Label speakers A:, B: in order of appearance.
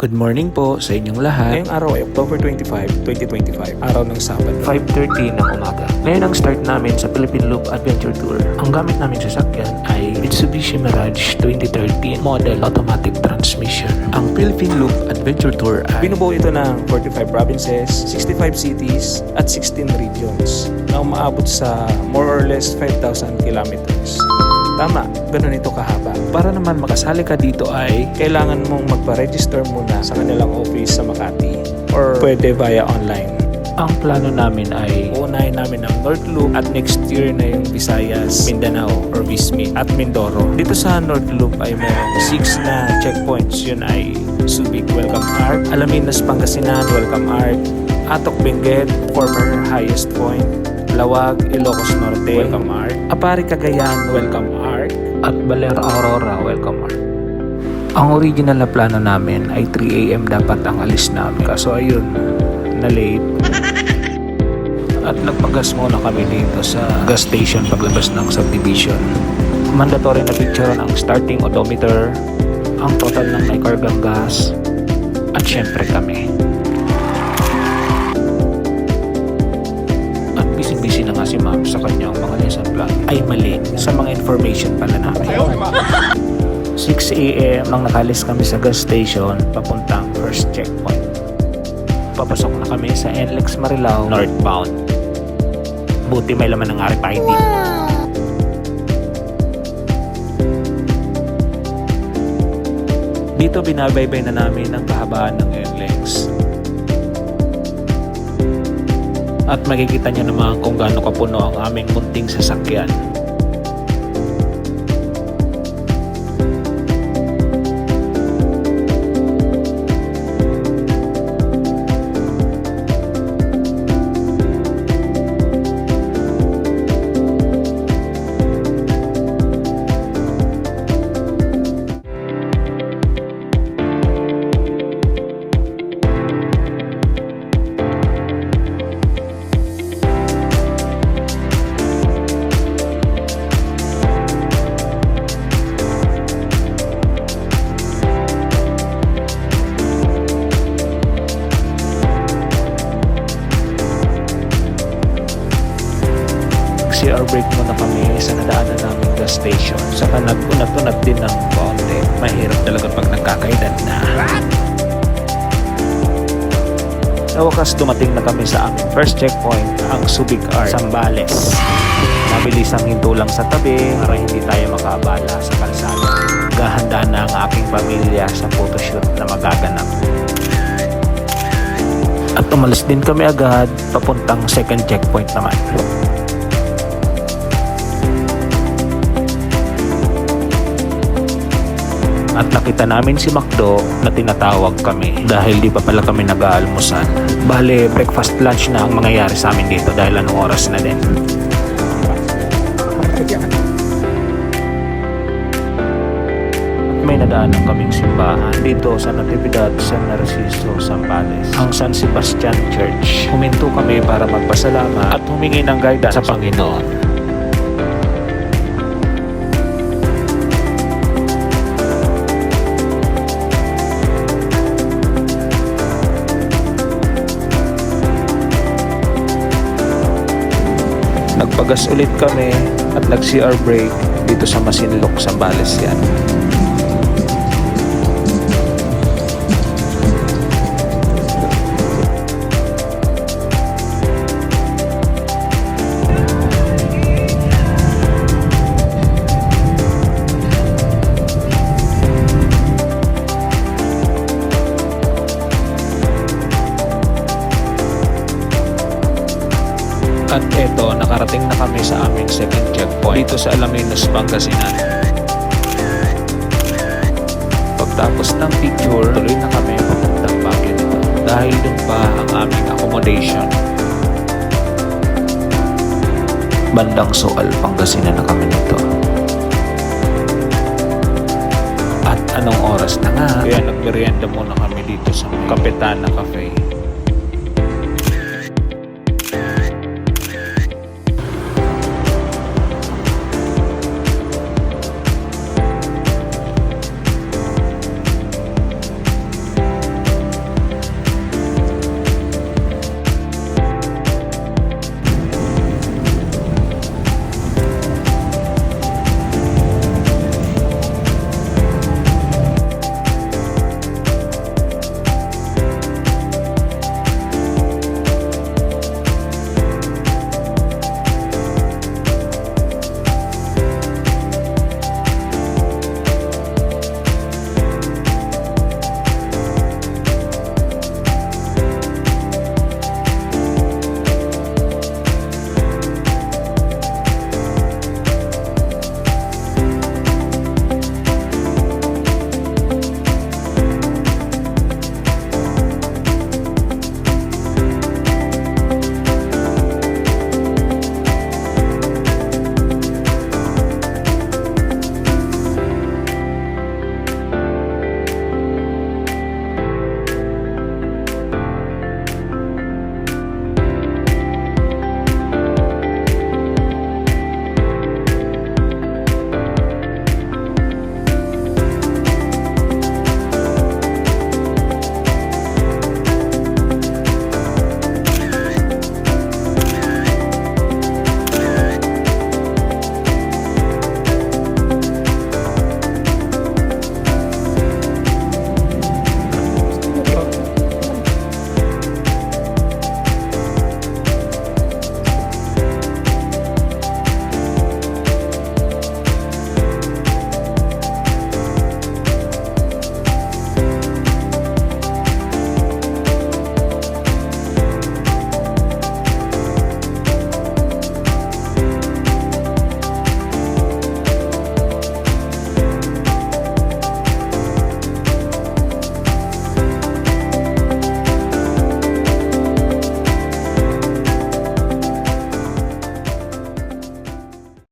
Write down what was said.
A: Good morning po sa inyong lahat.
B: Ngayong araw ay October 25, 2025, araw ng Sabado.
A: 5:30 ng umaga. Ngayon ang start namin sa Philippine Loop Adventure Tour. Ang gamit namin sasakyan ay Mitsubishi Mirage 2013 model automatic transmission. Ang Philippine Loop Adventure Tour ay
B: Binubuo ito ng 45 provinces, 65 cities, at 16 regions na umaabot sa more or less 5,000 kilometers. Tama, ganun ito kahaba.
A: para naman makasali ka dito ay
B: Kailangan mong magpa-register muna sa kanilang office sa Makati or pwede via online.
A: ang plano namin ay
B: Uunahin namin ang North Loop at next year na yung Visayas, Mindanao or Vismi at Mindoro. Dito sa North Loop ay mayroong 6 na checkpoints. Yun ay Subic, Welcome Arc, Alaminos, Pangasinan, Welcome Arc, Atok, Benguet, former highest point, Lawag, Ilocos Norte, Welcome Arc, Apari, Cagayan, Welcome Arc,
A: at Baler Aurora Welcome Art. Ang original na plano namin ay 3 AM dapat ang alis namin. Kaso ayun, na late. At nagpagas muna kami dito sa gas station paglabas ng subdivision. Mandatory na picturean ang starting odometer, ang total ng naikargang gas, at syempre kami. At busy-busy na nga si ma'am sa kanyang mga lesson plan. Ay mali sa mga information pala namin. 6 AM nang nakalis kami sa gas station papuntang first checkpoint. Papasok na kami sa NLEX Marilao northbound. Buti may laman ng RFID. Dito binabaybay na namin ang kahabaan ng NLEX. At makikita nyo naman kung gaano kapuno ang aming munting sasakyan. CR break muna kami sa nadaanan namin gas station. Saka nag-unat-unat din ng konti. Mahirap talaga pag nagkakaedad na. Sa wakas dumating na kami sa aming first checkpoint, ang Subic Arc, Zambales. Mabilis ang hinto lang sa tabi para hindi tayo makaabala sa kalsada. Gahanda na ang aking pamilya sa photoshoot na magaganap. At umalis din kami agad papuntang second checkpoint naman. At nakita namin si Macdo na tinatawag kami dahil di pa pala kami nag-aalmusan. Bale, breakfast lunch na ang mangyayari sa amin dito dahil anong oras na din. At may nadaanan kaming simbahan dito sa Natividad San Narciso, Zambales, ang San Sebastian Church. Huminto kami para magpasalamat at humingi ng guidance sa Panginoon. Nagpagas ulit kami at nag-CR break dito sa Masinloc, Zambales yan. At eto, nakarating na kami sa aming second checkpoint dito sa Alaminos, Pangasinan. Pagtapos ng picture, tuloy na kami papuntang Baguio nito dahil dun pa ang aming accommodation. Bandang Soal, Pangasinan na kami nito. At anong oras na nga, kaya nagmerienda muna kami dito sa Kapitana Cafe.